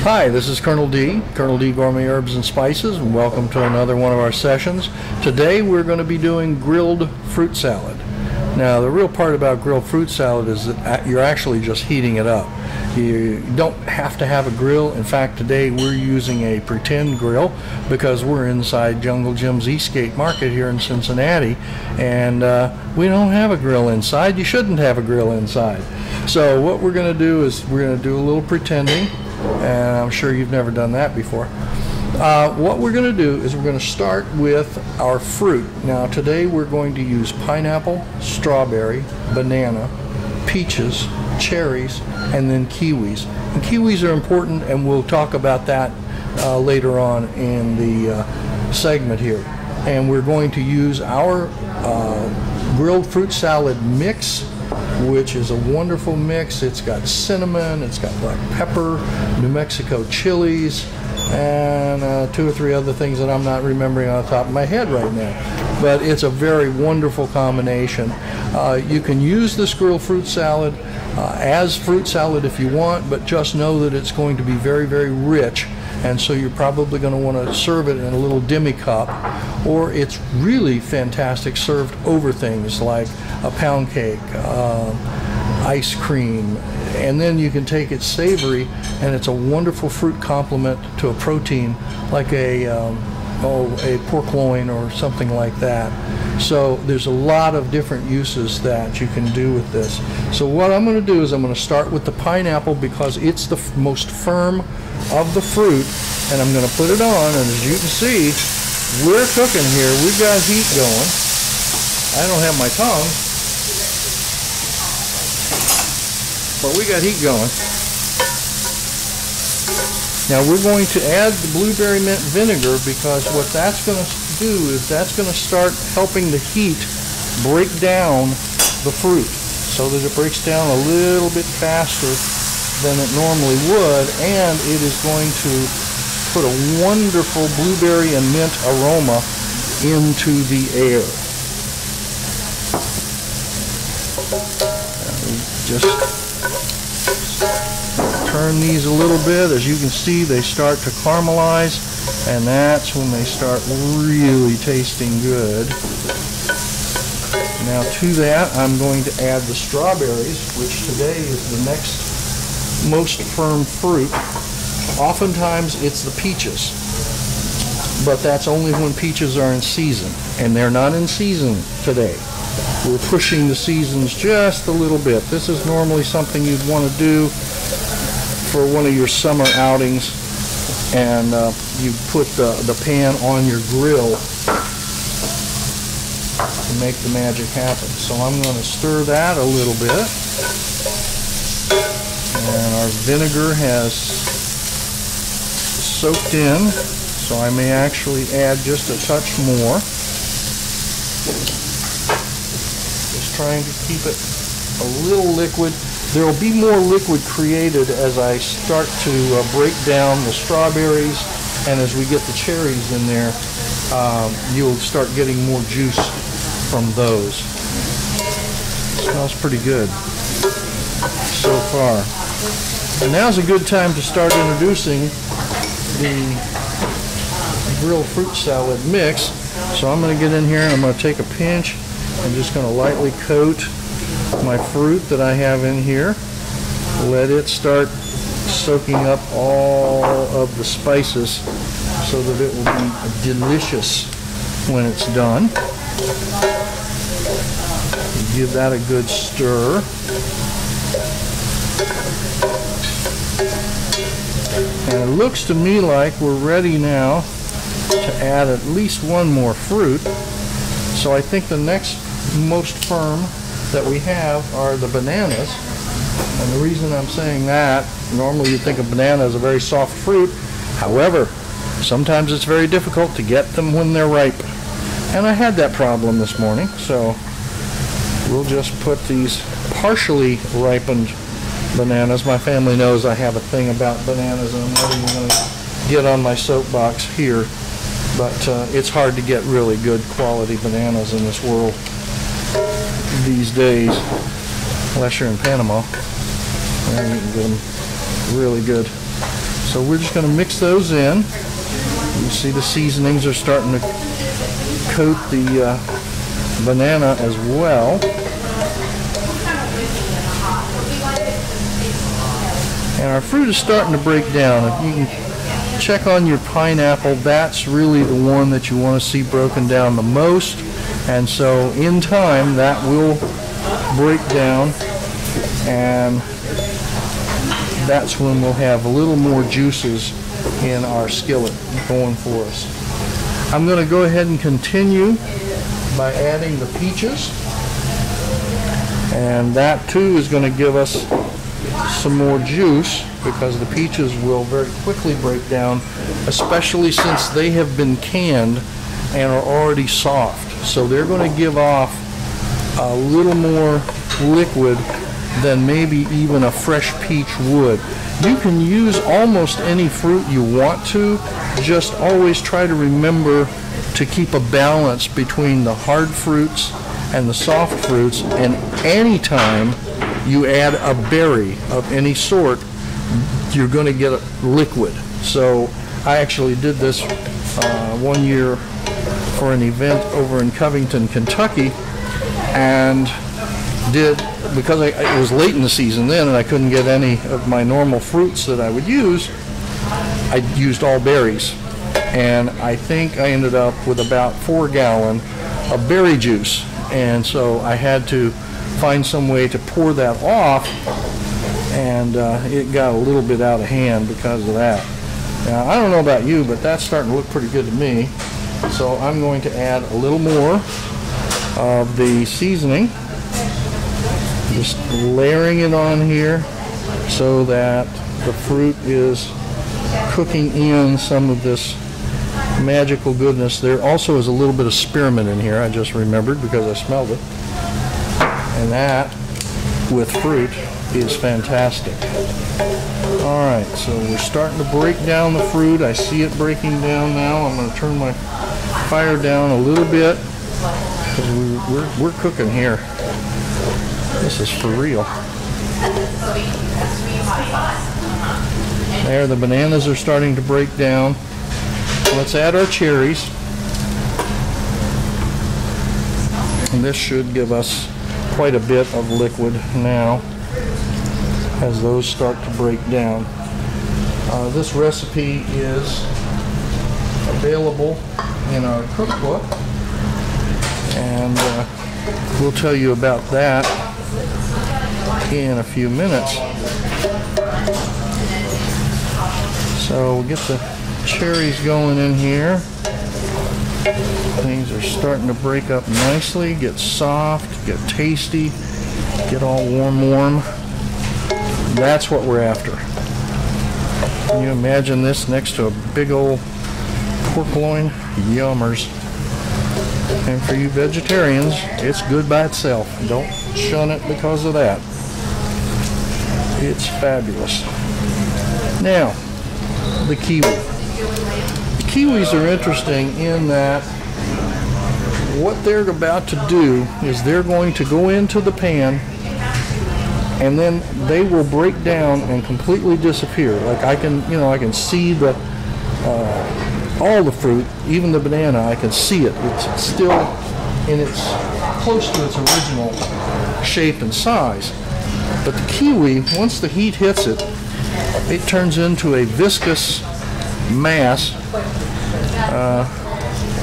Hi, this is Colonel D, Colonel D Gourmet Herbs and Spices, and welcome to another one of our sessions. Today we're going to be doing grilled fruit salad. Now, the real part about grilled fruit salad is that you're actually just heating it up. You don't have to have a grill. In fact, today we're using a pretend grill because we're inside Jungle Jim's Eastgate Market here in Cincinnati, and we don't have a grill inside. You shouldn't have a grill inside. So what we're going to do is we're going to do a little pretending, and I'm sure you've never done that before. What we're going to do is we're going to start with our fruit. Now today we're going to use pineapple, strawberry, banana, peaches, cherries, and then kiwis. And kiwis are important, and we'll talk about that later on in the segment here. And we're going to use our grilled fruit salad mix, which is a wonderful mix. It's got cinnamon, it's got black pepper, New Mexico chilies, and 2 or 3 other things that I'm not remembering on the top of my head right now. But it's a very wonderful combination. You can use this grilled fruit salad as fruit salad if you want, but just know that it's going to be very, very rich, and so you're probably going to want to serve it in a little demi cup, or it's really fantastic served over things like a pound cake, ice cream, and then you can take it savory, and it's a wonderful fruit complement to a protein like a pork loin or something like that. So there's a lot of different uses that you can do with this. So what I'm going to do is I'm going to start with the pineapple because it's the most firm of the fruit, and I'm going to put it on, and as you can see, we're cooking here. We've got heat going. I don't have my tongue, but we got heat going. Now we're going to add the blueberry mint vinegar because what that's going to do is that's going to start helping the heat break down the fruit so that it breaks down a little bit faster than it normally would, and it is going to put a wonderful blueberry and mint aroma into the air. Just turn these a little bit. As you can see, they start to caramelize, and that's when they start really tasting good. Now to that, I'm going to add the strawberries, which today is the next most firm fruit. Oftentimes it's the peaches, but that's only when peaches are in season, and they're not in season today. We're pushing the seasons just a little bit. This is normally something you'd want to do for one of your summer outings, and you put the pan on your grill to make the magic happen. So I'm going to stir that a little bit, and our vinegar has soaked in, so I may actually add just a touch more. Just trying to keep it a little liquid. There will be more liquid created as I start to break down the strawberries, and as we get the cherries in there, you'll start getting more juice from those. It smells pretty good so far. And now's a good time to start introducing the grilled fruit salad mix. So I'm going to get in here and I'm going to take a pinch. I'm just going to lightly coat my fruit that I have in here. Let it start soaking up all of the spices so that it will be delicious when it's done. Give that a good stir. And it looks to me like we're ready now to add at least one more fruit. So I think the next most firm that we have are the bananas. And the reason I'm saying that, normally you'd think a banana is a very soft fruit. However, sometimes it's very difficult to get them when they're ripe. And I had that problem this morning, so we'll just put these partially ripened bananas. My family knows I have a thing about bananas, and I'm not even going to get on my soapbox here, but it's hard to get really good quality bananas in this world these days, unless you're in Panama, and you can get them really good. So we're just going to mix those in. You see the seasonings are starting to coat the banana as well. And our fruit is starting to break down. If you can check on your pineapple, that's really the one that you want to see broken down the most. And so in time that will break down, and that's when we'll have a little more juices in our skillet going for us. I'm going to go ahead and continue by adding the peaches, and that too is going to give us some more juice because the peaches will very quickly break down, especially since they have been canned and are already soft. So they're going to give off a little more liquid than maybe even a fresh peach would. You can use almost any fruit you want to, just always try to remember to keep a balance between the hard fruits and the soft fruits, and anytime you add a berry of any sort, you're going to get a liquid. So I actually did this one year for an event over in Covington, Kentucky, and because it was late in the season then and I couldn't get any of my normal fruits that I would use, I used all berries. And I think I ended up with about 4 gallons of berry juice. And so I had to find some way to pour that off, and it got a little bit out of hand because of that. Now, I don't know about you, but that's starting to look pretty good to me. So I'm going to add a little more of the seasoning, just layering it on here so that the fruit is cooking in some of this magical goodness. There also is a little bit of spearmint in here, I just remembered because I smelled it. And that, with fruit, is fantastic. Alright, so we're starting to break down the fruit. I see it breaking down now. I'm going to turn my fire down a little bit because we're cooking here. This is for real. There, the bananas are starting to break down. Let's add our cherries. And this should give us quite a bit of liquid now as those start to break down. This recipe is available in our cookbook, and we'll tell you about that in a few minutes. So we'll get the cherries going in here. Things are starting to break up nicely, get soft, get tasty, get all warm. That's what we're after. Can you imagine this next to a big old pork loin? Yummers. And for you vegetarians, it's good by itself. Don't shun it because of that. It's fabulous. Now, the kiwi. The kiwis are interesting in that what they're about to do is they're going to go into the pan, and then they will break down and completely disappear. Like I can see the all the fruit, even the banana. I can see it. It's still in its close to its original shape and size. But the kiwi, once the heat hits it, it turns into a viscous mass.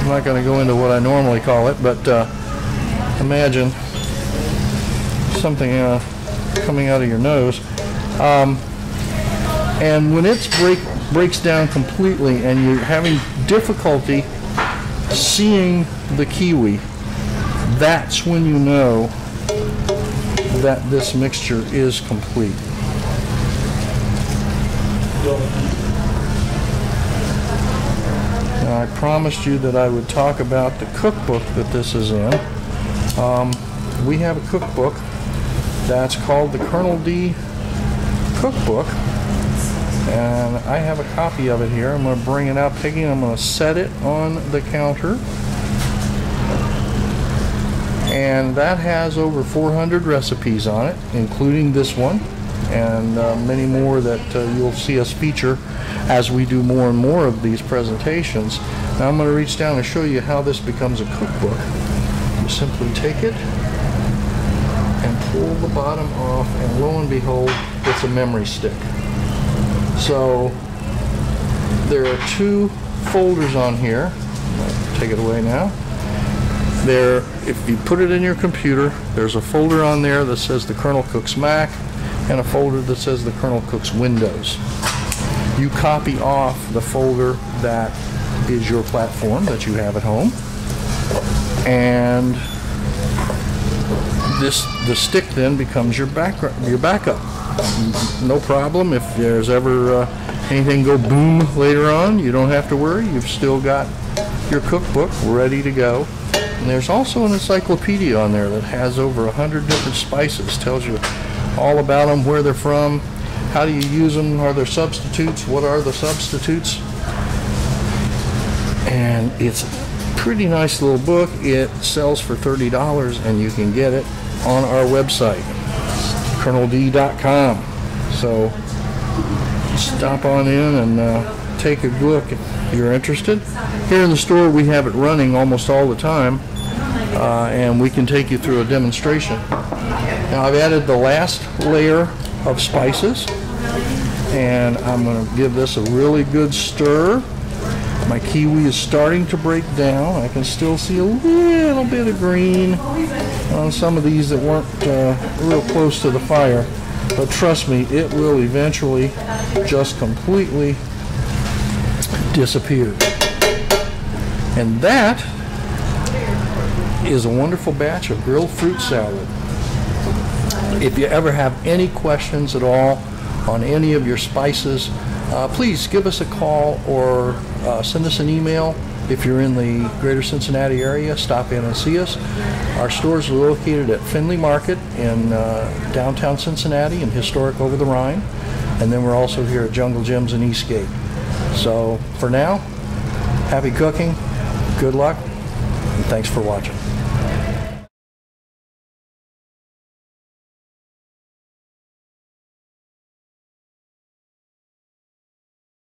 I'm not going to go into what I normally call it, but imagine something coming out of your nose. And when it breaks down completely and you're having difficulty seeing the kiwi, that's when you know that this mixture is complete. Now, I promised you that I would talk about the cookbook that this is in. We have a cookbook that's called the Colonel D Cookbook, and I have a copy of it here. I'm going to bring it out, Peggy, and I'm going to set it on the counter. And that has over 400 recipes on it, including this one. and many more that you'll see us feature as we do more and more of these presentations. Now I'm going to reach down and show you how this becomes a cookbook. You simply take it and pull the bottom off, and lo and behold, it's a memory stick. So there are two folders on here. I'll take it away now. There, if you put it in your computer, there's a folder on there that says the Colonel Cooks Mac and a folder that says the Colonel Cooks Windows. You copy off the folder that is your platform that you have at home, and the stick then becomes your backup. No problem if there's ever anything go boom later on. You don't have to worry. You've still got your cookbook ready to go. And there's also an encyclopedia on there that has over 100 different spices. Tells you all about them, where they're from, how do you use them, are there substitutes, what are the substitutes. And it's a pretty nice little book. It sells for $30, and you can get it on our website, coloneld.com. So stop on in and take a look if you're interested. Here in the store we have it running almost all the time, and we can take you through a demonstration. Now I've added the last layer of spices, and I'm going to give this a really good stir. My kiwi is starting to break down. I can still see a little bit of green on some of these that weren't real close to the fire, but trust me, it will eventually just completely disappear. And that is a wonderful batch of grilled fruit salad. If you ever have any questions at all on any of your spices, please give us a call or send us an email. If you're in the greater Cincinnati area, stop in and see us. Our stores are located at Findlay Market in downtown Cincinnati and historic Over the Rhine. And then we're also here at Jungle Gyms in Eastgate. So for now, happy cooking, good luck, and thanks for watching.